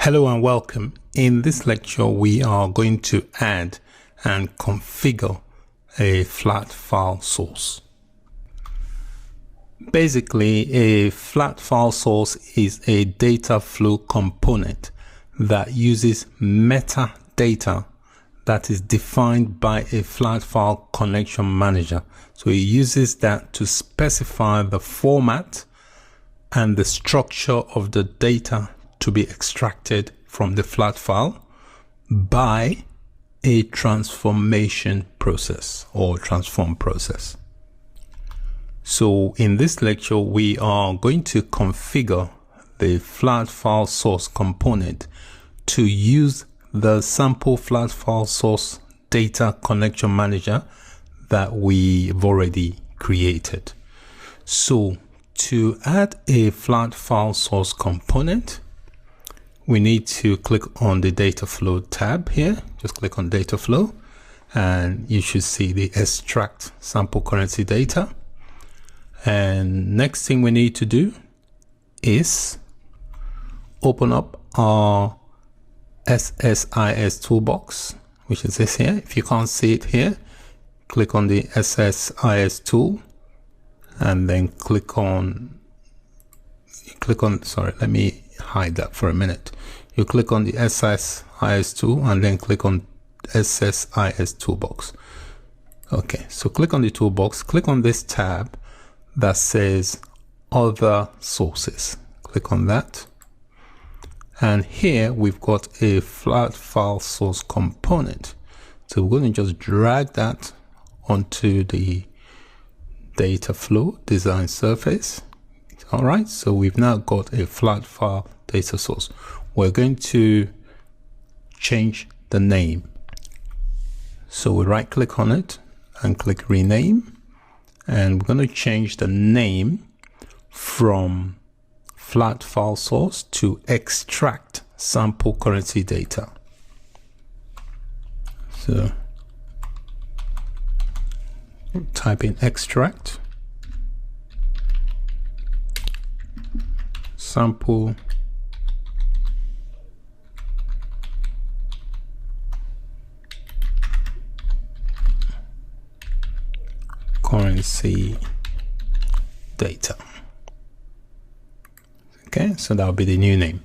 Hello and welcome. In this lecture, we are going to add and configure a flat file source. Basically, a flat file source is a data flow component that uses metadata that is defined by a flat file connection manager. So it uses that to specify the format and the structure of the data to be extracted from the flat file by a transformation process or transform process. So in this lecture, we are going to configure the flat file source component to use the sample flat file source data connection manager that we've already created. So to add a flat file source component, we need to click on the data flow tab here. Just click on data flow and you should see the extract sample currency data. And next thing we need to do is open up our SSIS toolbox, which is this here. If you can't see it here, click on the SSIS tool and then click on, sorry, let me hide that for a minute. You click on the SSIS tool and then click on SSIS toolbox. Okay, so click on the toolbox, click on this tab that says other sources. Click on that. And here we've got a flat file source component. So we're going to just drag that onto the data flow design surface. All right, so we've now got a flat file data source. We're going to change the name. So we right click on it and click rename. And we're going to change the name from flat file source to extract sample currency data. So type in extract sample currency data. Okay, so that'll be the new name.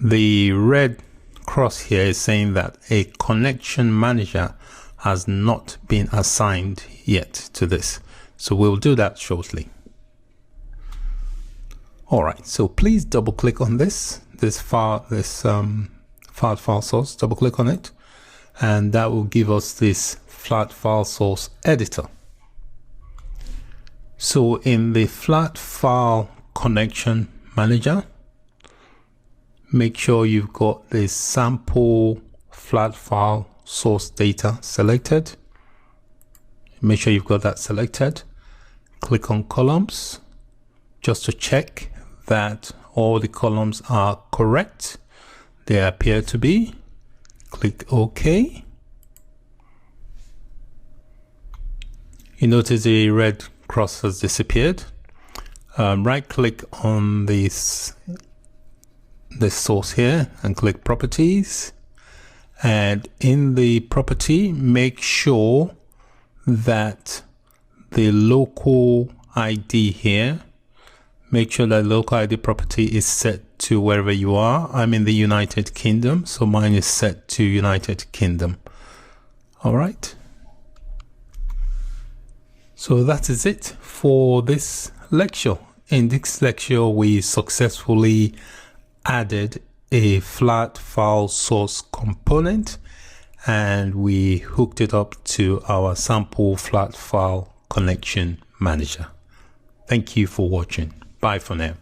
The red cross here is saying that a connection manager has not been assigned yet to this. So we'll do that shortly. All right, so please double click on this flat file source, double click on it, and that will give us this flat file source editor. So in the flat file connection manager, make sure you've got the sample flat file source data selected. Make sure you've got that selected. Click on columns just to check that all the columns are correct. They appear to be. Click OK. You notice the red cross has disappeared. Right click on this source here and click properties. And in the property, make sure that the local ID here, make sure that local ID property is set to wherever you are. I'm in the United Kingdom, so mine is set to United Kingdom. All right. So that is it for this lecture. In this lecture, we successfully added a flat file source component and we hooked it up to our sample flat file connection manager. Thank you for watching. Bye for now.